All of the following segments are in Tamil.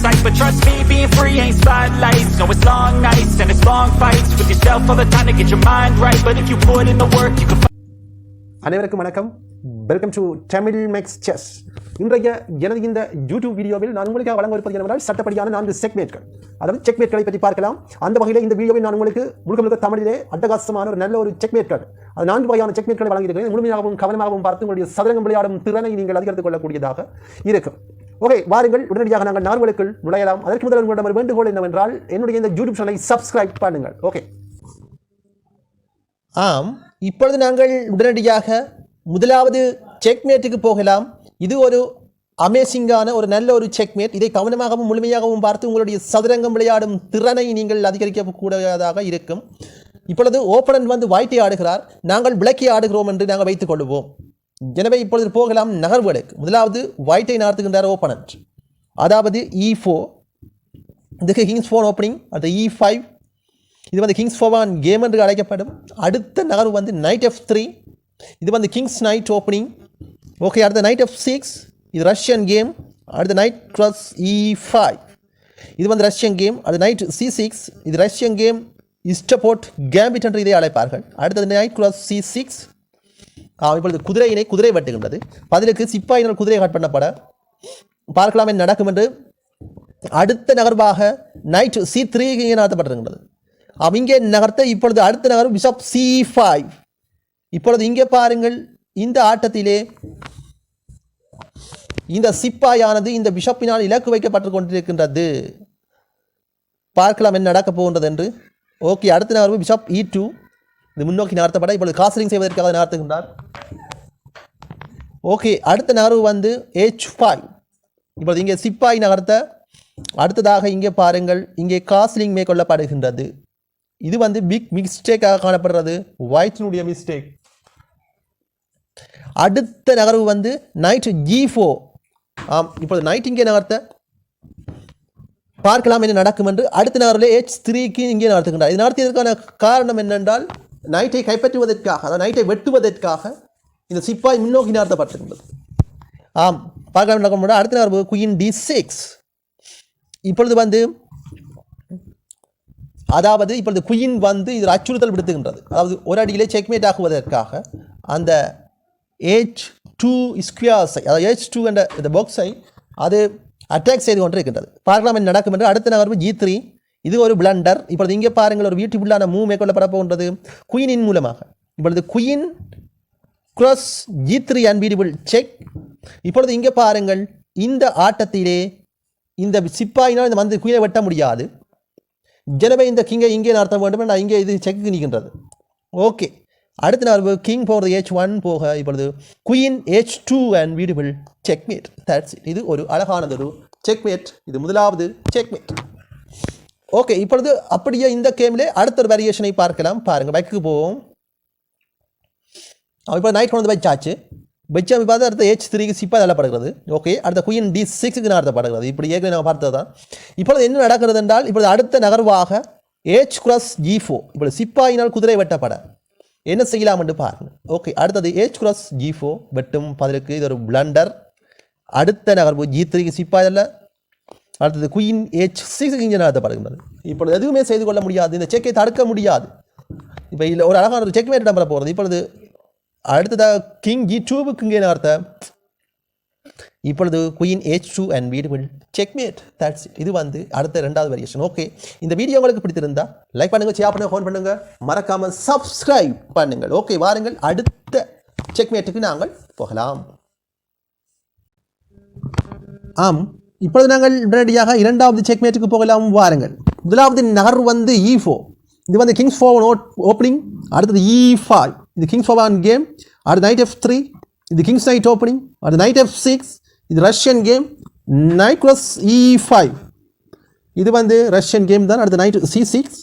sight. But trust me, being free ain't spotlights. No, it's long nights and it's long fights with yourself all the time to get your mind right. But if you put in the work, you can அனைவருக்கும் வணக்கம். Welcome to Tamil max chess. இன்றைய எனது இந்த யூடியூப் வீடியோவில் நான் உங்களுக்காக வழங்க இருப்பது என்னவென்றால் சட்டப்படியான 4 செக்மேட்கள், அதாவது செக்மேட்களை பற்றி பார்க்கலாம். அந்த வகையில் இந்த வீடியோவில் நான் உங்களுக்கு முழுக்க தமிழிலே அட்டகாசமான ஒரு நல்ல ஒரு செக்மேட்கள், அது 4 வகையான செக்மேட்களை வழங்கியிருக்கிறேன். முழுமையாகவும் கவனமாகவும் பார்த்து உங்களுடைய சதுரங்கம் விளையாடும் திறனை நீங்கள் அதிகரித்துக் கொள்ளக்கூடியதாக இருக்கும். ஓகே, வாருங்கள் உடனடியாக நாங்கள் நார்வலுக்குள் நுழையலாம். அதற்கு முதல் உங்களிடம் ஒரு வேண்டுகோள் என்னவென்றால் என்னுடைய இந்த யூடியூப் சேனலை சப்ஸ்கிரைப் பண்ணுங்கள். ஓகே, ஆம், இப்பொழுது நாங்கள் உடனடியாக முதலாவது செக்மேட்டுக்கு போகலாம். இது ஒரு அமேசிங்கான ஒரு நல்ல ஒரு செக்மேட். இதை கவனமாகவும் முழுமையாகவும் பார்த்து உங்களுடைய சதுரங்கம் விளையாடும் திறனை நீங்கள் அதிகரிக்கக்கூடியதாக இருக்கும். இப்பொழுது ஓப்பனன்ட் வந்து ஒயிட்டை ஆடுகிறார், நாங்கள் பிளாக்கை ஆடுகிறோம் என்று நாங்கள் வைத்துக் கொள்வோம். எனவே இப்பொழுது போகலாம் நகர்வுகளுக்கு. முதலாவது ஒயிட்டை நடத்துகின்றார் ஓப்பனன்ட், அதாவது E4, இதுக்கு கிங்ஸ் 4 ஓப்பனிங், அது E5, இது வந்து கிங்ஸ் 4 கேம் என்று அழைக்கப்படும். அடுத்த நகர்வு வந்து நைட் F3, இது வந்து கிங்ஸ் நைட் ஓப்பனிங். ஓகே, அடுத்த நைட் F6, இது ரஷ்யன் கேம். அடுத்த நைட் கிராஸ் E5, இது வந்து ரஷ்யன் கேம். அடுத்த நைட் C6, இது ரஷ்யன் கேம். இஸ்டபோர்ட் கேம்பிட் என்று இதை அழைப்பார்கள். அடுத்தது நைட் கிராஸ் C6. இப்பொழுது குதிரை வெட்டுகின்றது. பதிலுக்கு சிப்பாயினால் குதிரை கட் பண்ணப்பட பார்க்கலாம் என்ன நடக்கும் என்று. அடுத்த நகர்வாக நைட் C3 இங்கே நடத்தப்பட்டிருக்கின்றது. இங்கே நகர்த்த இப்பொழுது அடுத்த நகர் பிஷப் C5. இப்பொழுது இங்கே பாருங்கள், இந்த ஆட்டத்திலே இந்த சிப்பாயானது இந்த பிஷப்பினால் இலக்கு வைக்கப்பட்டு கொண்டிருக்கின்றது. பார்க்கலாம் என்ன நடக்கப் போகின்றது என்று. ஓகே, அடுத்த நகர்வு பிஷப் E2, இது முன்னோக்கி நகர்த்தப்பட இப்பொழுது காஸ்லிங் செய்வதற்காக நகர்த்துகின்றார். ஓகே, அடுத்த நகர்வு வந்து H5. இப்பொழுது இங்கே சிப்பாய் நகர்த்த அடுத்ததாக இங்கே பாருங்கள், இங்கே காஸ்லிங் மேற்கொள்ளப்படுகின்றது. இது வந்து பிக் மிஸ்டேக்காக காணப்படுறது, ஒயிட்டினுடைய மிஸ்டேக். அடுத்த நகர்வு வந்து நைட் G4. இப்போது நைட் இங்கே நகர்த்த பார்க்கலாம் என்ன நடக்கும் என்று. அடுத்த நகரில் H3க்கு இங்கே நடத்துகின்றார். இது நடத்தியதற்கான காரணம் என்னென்றால் நைட்டை கைப்பற்றுவதற்காக, அதாவது நைட்டை வெட்டுவதற்காக இந்த சிப்பாய் முன்னோக்கி நடத்தப்பட்டிருந்தது. பார்க்கலாம் நடக்க முடியாது. அடுத்த நகர்வு குயின் D6. இப்பொழுது வந்து அதாவது இப்பொழுது குயின் வந்து இது அச்சுறுத்தல் விடுத்துகின்றது. அதாவது ஒரு அடியிலே செக்மேட் ஆகுவதற்காக அந்த H2 ஸ்கொயர்ஸை, அதாவது H2 என்ற இந்த பாக்ஸை அது அட்டாக் செய்து கொண்டு இருக்கின்றது. பார்க்கலாம் என்ன நடக்கும் என்று. அடுத்த நகர்வு G3, இது ஒரு பிளண்டர். இப்பொழுது இங்கே பாருங்கள், ஒரு பியூட்டிஃபுல்லான மூவ் மேற்கொள்ளப்பட போகின்றது குயினின் மூலமாக. இப்பொழுது குயின் கிராஸ் G3 அன்பியூட்டிஃபுல் செக். இப்பொழுது இங்கே பாருங்கள், இந்த ஆட்டத்திலே இந்த சிப்பாயினால் இந்த வந்து குயினை வெட்ட முடியாது. எனவே இந்த கிங்கை இங்கே நடத்த வேண்டும். நான் இங்கே இது செக்கு நிற்கின்றது. ஓகே, அடுத்த நகர்வு கிங் போகிறது H1 போக இப்பொழுது queen H2 and beautiful checkmate. That's it. இது ஒரு அழகானதொரு செக்மேட். இது முதலாவது செக்மேட். ஓகே, இப்பொழுது அப்படியே இந்த கேமிலே அடுத்த ஒரு வேரியேஷனை பார்க்கலாம். பாருங்கள், பைக்கு போவோம். இப்போ நைட் கொண்டு வந்து வச்சாச்சு. வச்சு பார்த்து அடுத்த H3க்கு சிப்பாக தள்ளப்படுகிறது. ஓகே, அடுத்த குயின் D6க்கு நடத்தப்படுகிறது. இப்படி ஏற்கனவே நம்ம பார்த்தது தான். இப்பொழுது என்ன நடக்கிறது என்றால், இப்பொழுது அடுத்த நகர்வாக H கிராஸ் G4. இப்பொழுது சிப்பாயினால் குதிரை வெட்டப்பட என்ன செய்யலாம் என்று பாருங்கள். ஓகே, அடுத்தது H கிராஸ் G4 வெட்டும் பதிலுக்கு இது ஒரு பிளண்டர். அடுத்த நகர்வு G3க்கு சிப்பாய் அல்ல. அடுத்தது குயின் H6க்கு இங்கே நடத்தப்படுகின்றது. இப்பொழுது எதுவுமே செய்து கொள்ள முடியாது, இந்த செக்கை தடுக்க முடியாது. இப்போ இதில் ஒரு அழகான ஒரு செக்மேட் நம்பர போகிறது. இப்பொழுது அடுத்ததாக கிங் G2க்கு இங்கே நகர்த்த இப்பொழுது queen H2 and beautiful checkmate. That's it. இது வந்து அடுத்த ரெண்டாவது வேரியேஷன். ஓகே, இந்த வீடியோ உங்களுக்கு பிடித்திருந்தா லைக் பண்ணுங்க, ஷேர் பண்ணுங்க, ஃபோன் பண்ணுங்க, மறக்காம சப்ஸ்கிரைப் பண்ணுங்கள். ஓகே, வாருங்கள் அடுத்த செக்மேட்டுக்கு நாங்கள் போகலாம். இப்பொழுது நாங்கள் உடனடியாக இரண்டாவது செக்மேட்டுக்கு போகலாம். வாருங்கள். முதலாவது நகர் வந்து E4, இது வந்து கிங்ஸ் 4 ஓப்பனிங். அடுத்தது E5, இது கிங்ஸ் 4 கேம். அடுத்த நைட் F3, இது கிங்ஸ் நைட் ஓப்பனிங். அடுத்த நைட் F6, இது Russian game. Knight cross E5, இது வந்து ரஷ்யன் கேம் தான். அடுத்த நைட் C6,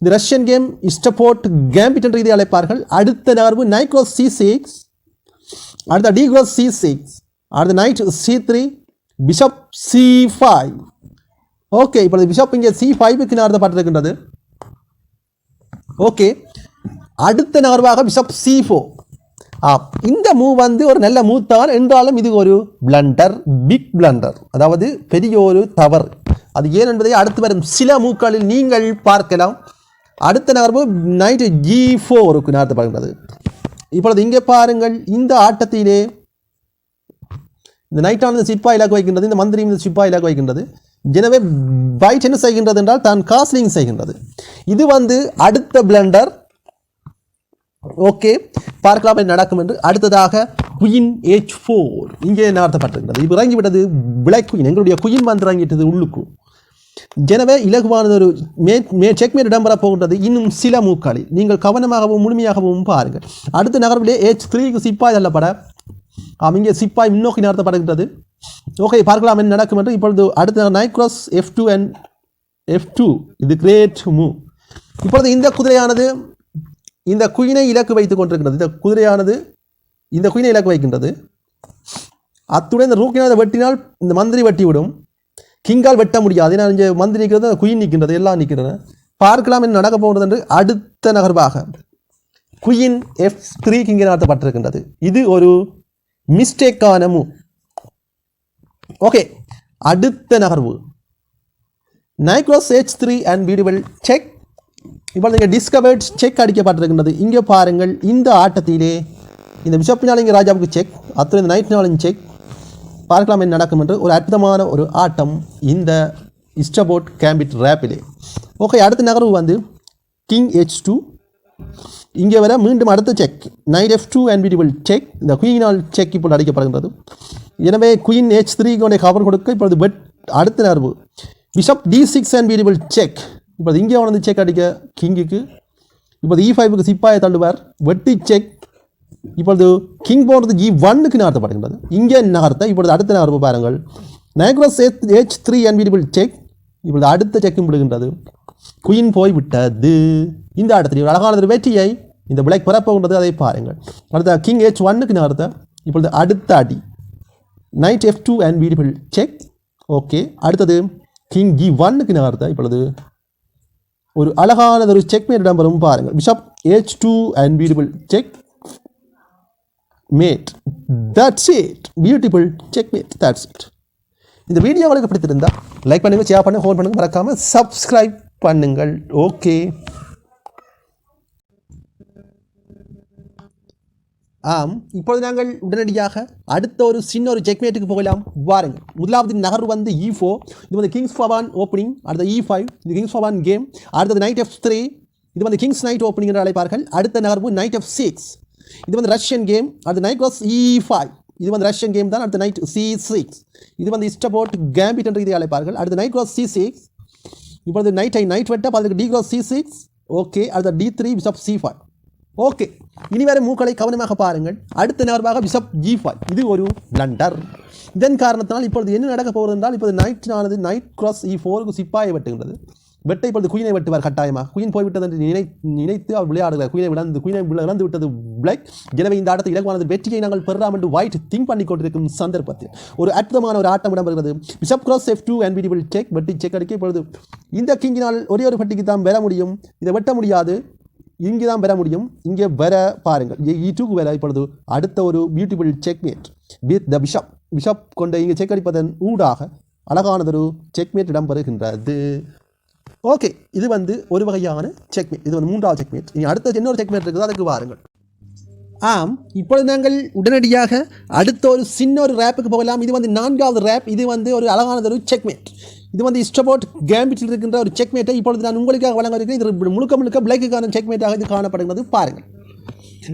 இது ரஷ்யன் கேம். இஸ்டபோர்ட் கேம்பிட் என்று இதை அழைப்பார்கள். அடுத்த நகர்வு நைட் கிராஸ் C6, அடுத்த D கிராஸ் C6, அடுத்த night C3, bishop C5. Okay, இப்பொழுது பிஷப் இங்கே C5க்கு நடத்தப்பட்டிருக்கின்றது. ஓகே, அடுத்த நகர்வாக பிஷப் C4. இந்த மூவ் வந்து ஒரு நல்ல மூவ் தான் என்றாலும் இது ஒரு பிளண்டர், பிக் பிளண்டர், அதாவது பெரிய ஒரு தவறு. அது ஏன் என்பதை அடுத்து வரும் சில மூக்களில் நீங்கள் பார்க்கலாம். அடுத்த நகர்வு நைட் G4க்கு நகர்த்தப்படுகிறது. இப்பொழுது இங்கே பாருங்கள், இந்த ஆட்டத்திலே இந்த நைட்டானது சிப்பாய் இலக்கு வைக்கின்றது, இந்த மந்திரி இந்த சிப்பாய் இலக்கு வைக்கின்றது. எனவே பைட் என்ன செய்கின்றது என்றால் தான் காஸ்லிங் செய்கின்றது. இது அடுத்த பிளண்டர். ஓகே, பார்க்கலாம் என்ன நடக்கும் என்று. அடுத்ததாக குயின் H4 இங்கே நகர்த்தப்பட்டிருக்கிறது. இது இறங்கிவிட்டது பிளாக் குயின். எங்களுடைய குயின் இறங்கிட்டது உள்ளுக்கு. எனவே இலகுவானது ஒரு செக்மேட் இடம்பெற போகின்றது இன்னும் சில மூக்களில். நீங்கள் கவனமாகவும் முழுமையாகவும் பாருங்கள். அடுத்த நகர்விலே H3க்கு சிப்பாய் தள்ளப்பட இங்கே சிப்பாய் முன்னோக்கி நடத்தப்படுகின்றது. ஓகே, பார்க்கலாம் என்ன நடக்கும் என்று. இப்பொழுது அடுத்த night cross F2 and F2 இது கிரேட் மூவ். இப்பொழுது இந்த குதிரையானது இந்த குயினை இலக்கு வைத்துக் கொண்டிருக்கிறது. இந்த குதிரையானது இந்த குயினை இலக்கு வைக்கின்றது. அத்துடன் இந்த ரூக்கினால வெட்டினால் இந்த மந்திரி வெட்டிவிடும். கிங்கால் வெட்ட முடியாது. ஏன்னா இங்கே மந்திரி நிற்கிறது, குயின் நிற்கின்றது, எல்லாம் நிற்கின்றன. பார்க்கலாம் என்ன நடக்க போகிறது என்று. அடுத்த நகர்வாக குயின் F3 இங்கே நடத்தப்பட்டிருக்கின்றது. இது ஒரு மிஸ்டேக்கான மூவ். ஓகே, அடுத்த நகர்வு night cross H3 and beautiful check. இப்போ இங்கே டிஸ்கவர்ட் செக் அடிக்கப்பட்டிருக்கின்றது. இங்கே பாருங்கள், இந்த ஆட்டத்திலே இந்த பிஷப்பினால் இங்கே ராஜாவுக்கு செக், அத்துடன் இந்த நைட்னாலும் செக். பார்க்கலாம் என்ன நடக்கும் என்று. ஒரு அற்புதமான ஒரு ஆட்டம் இந்த இஸ்டபோட் கேம்பிட் ரேப்பிலே. ஓகே, அடுத்த நகர்வு கிங் H2. இங்கே வர மீண்டும் அடுத்த check night F2 and beautiful check. இந்த குயினால் செக் இப்போது அடிக்கப்படுகின்றது. எனவே குயின் H3 கவர் கொடுக்க இப்பொழுது அடுத்த நகர்வு bishop D6 and beautiful check. இப்போது இங்கே செக் அடிக்க கிங்குக்கு. இப்போது E5க்கு சிப்பாயை தள்ளுவார், வெட்டி செக். இப்பொழுது கிங் போனது G1க்கு நகர்த்தப்படுகின்றது. இங்கே நகர்த்த இப்பொழுது அடுத்த நகர்வு பாருங்கள், night cross H3 and beautiful check. இப்பொழுது அடுத்த செக்கும் விடுகின்றது. குயின் போய்விட்டது. இந்த இடத்துல ஒரு அழகான ஒரு வெற்றியை இந்த பிளாக் பெறப்போகின்றது, அதை பாருங்கள். அடுத்த கிங் H1க்கு நகர்த்த இப்பொழுது அடுத்த அடி night F2 and beautiful check. Okay, அடுத்தது கிங் G1க்கு நகர்த்த இப்பொழுது ஒரு அழகான ஒரு செக்மேட் இடம்பெறும் பாருங்கள். Bishop H2 and beautiful check mat. That's it, beautiful checkmate, that's it. இந்த வீடியோ உங்களுக்கு பிடித்திருந்தால் லைக் பண்ணுங்கள், ஷேர் பண்ணுங்கள், ஹோல்ட் பண்ணுங்கள், மறக்காமல் சப்ஸ்கிரைப் பண்ணுங்கள். ஓகே, இப்பொழுது நாங்கள் உடனடியாக அடுத்த ஒரு சின்ன ஒரு செக்மேட்டுக்கு போகலாம். வாருங்கள். முதலாவது நகர்வு E4. இது கிங்ஸ் ஃபார் ஒன் ஓப்பனிங். அடுத்த E5 இது கிங்ஸ் ஃபார் ஒன் கேம். அடுத்தது நைட் F3 இது கிங்ஸ் நைட் ஓப்பனிங் என்று அழைப்பார்கள். அடுத்த நகர்வு நைட் F6 இது ரஷ்யன் கேம். அடுத்த நைட் கிராஸ் E5 இது ரஷ்யன் கேம் தான். அடுத்த நைட் C6 இது இஸ்டபோட் கேம்பிட் என்று இதை அழைப்பார்கள். அடுத்த நைட் கிராஸ் C6 இப்பொழுது நைட் வெட்ட அதுக்கு D கிராஸ் C6. ஓகே, அடுத்த D3 பிஷப் C5. ஓகே, இனி வரை மூக்களை கவனமாக பாருங்கள். அடுத்த நகர்வாக பிஷப் G5 இது ஒரு பிளண்டர். இதன் காரணத்தினால் இப்பொழுது என்ன நடக்க போகிறது என்றால், இப்போது நைட் கிராஸ் E4க்கு சிப்பாயை வெட்டுகின்றது. வெட்டை இப்பொழுது குயினை வெட்டுவார் கட்டாயமாக. குயின் போய்விட்டது என்று நினைத்து அவர் விளையாடுகிறார். குயினை இழந்து விட்டது பிளாக். எனவே இந்த ஆட்டத்தை இலகுவானது வெற்றியை நாங்கள் பெறலாம் என்று ஒயிட் திங்க் பண்ணி கொண்டிருக்கும் சந்தர்ப்பத்தில் ஒரு அற்புதமான ஒரு ஆட்டம் இடம்பெறுகிறது. Bishop cross F2 and beautiful check. வெட்டி செக் அடிக்க இப்பொழுது இந்த கிங்கினால் ஒரே ஒரு பட்டிக்கு தான் பெற முடியும். இதை வெட்ட முடியாது, இங்கே தான் பெற முடியும். இங்கே வர பாருங்கள், E2க்கு வர இப்பொழுது அடுத்த ஒரு beautiful checkmate with the bishop கொண்டு இங்கே செக் அடிப்பதன் ஊடாக அழகானதொரு செக்மேட் இடம்பெறுகின்றது. ஓகே, இது ஒரு வகையான செக்மேட். இது மூன்றாவது செக்மேட். இனி அடுத்த இன்னொரு செக்மேட் இருக்குது, அதுக்கு வாருங்கள். இப்பொழுது நாங்கள் உடனடியாக அடுத்த ஒரு சின்ன ஒரு ரேப்புக்கு போகலாம். இது நான்காவது ரேப். இது ஒரு அழகானதொரு செக்மேட். இது இஸ்டபோட் கேம்பிட்டில் இருக்கின்ற ஒரு செக்மேட்டை இப்பொழுது நான் உங்களுக்காக வழங்க இருக்கிறேன். இது முழுக்க பிளாக்குக்கான செக்மேட்டாக இது காணப்படுகிறது. பாருங்கள்,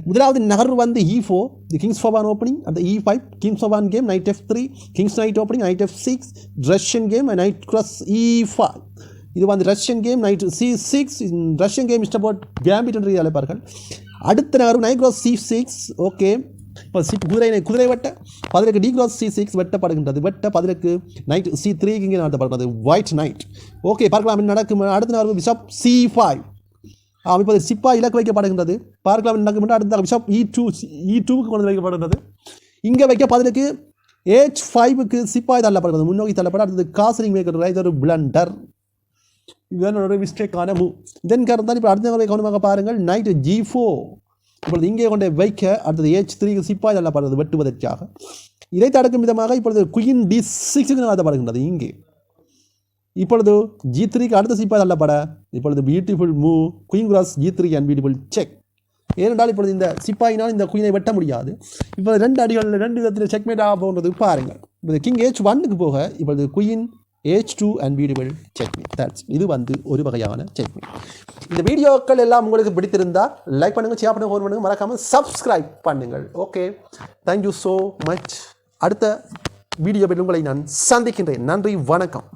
முதலாவது நகர்வு E4 இது கிங்ஸ் ஃபார் ஒன் ஓப்பனிங். அந்த E5 king's pawn game. Knight F3 king's knight opening. Knight F6 Russian game. Knight cross E5 இது Russian game. Knight C6 Russian game Stafford gambit என்று அழைப்பார்கள். அடுத்த நகர்வு நைட் கிராஸ் C6. ஓகே, இப்போ குதிரை வெட்ட பதிலுக்கு D கிராஸ் C6 வெட்டப்படுகின்றது. வெட்ட பதிலுக்கு நைட் C3 இங்கே நடத்தப்படுகிறது. White night. ஓகே, பார்க்கலாம் என்ன நடக்கும். அடுத்த நகர்வு பிஷப் C5 இப்போது சிப்பாய் இலக்கு வைக்கப்படுகின்றது. பார்க்கலாம் என்ன நடக்கும். அடுத்த பிஷப் E2க்கு கொண்டு வைக்கப்படுகிறது. இங்கே வைக்க பதிலுக்கு H5க்கு சிப்பாய் தள்ளப்படுகிறது, முன்னோக்கி தள்ளப்பட. அடுத்தது காசரிங் மேக்கர். இது ஒரு பிளண்டர். இதுதான் ஒரு மிஸ்டேக்கான மூவ். இதன் காரணம் தான் இப்போ அடுத்த நகர்வை கவனமாக பாருங்கள். நைட் G4 இப்பொழுது இங்கே கொண்டு வைக்க அடுத்தது H3க்கு சிப்பாய் தள்ளப்படுகிறது வெட்டுவதற்காக. இதை தடுக்கும் விதமாக இப்பொழுது குயின் D6க்கு நடத்தப்படுகின்றது. இங்கே இப்பொழுது G3க்கு அடுத்த சிப்பாய் தள்ளப்பட இப்பொழுது beautiful move queen cross G3 and beautiful check. ஏனென்றால் இப்பொழுது இந்த சிப்பாயினால் இந்த குயினை வெட்ட முடியாது. இப்போ 2 அடிகள் 2 விதத்தில் செக்மேட் ஆக போன்றது பாருங்கள். இப்போ கிங் H1க்கு போக இப்பொழுது queen H2 and beautiful checkmate. இது ஒரு வகையான செக்மேட். இந்த வீடியோக்கள் எல்லாம் உங்களுக்கு பிடித்திருந்தால் லைக் பண்ணுங்கள், ஷேர் பண்ணுங்கள், ஃபோன் பண்ணுங்கள், மறக்காமல் சப்ஸ்கிரைப் பண்ணுங்கள். Okay, thank you so much. அடுத்த வீடியோவில் உங்களை நான் சந்திக்கின்றேன். நன்றி, வணக்கம்.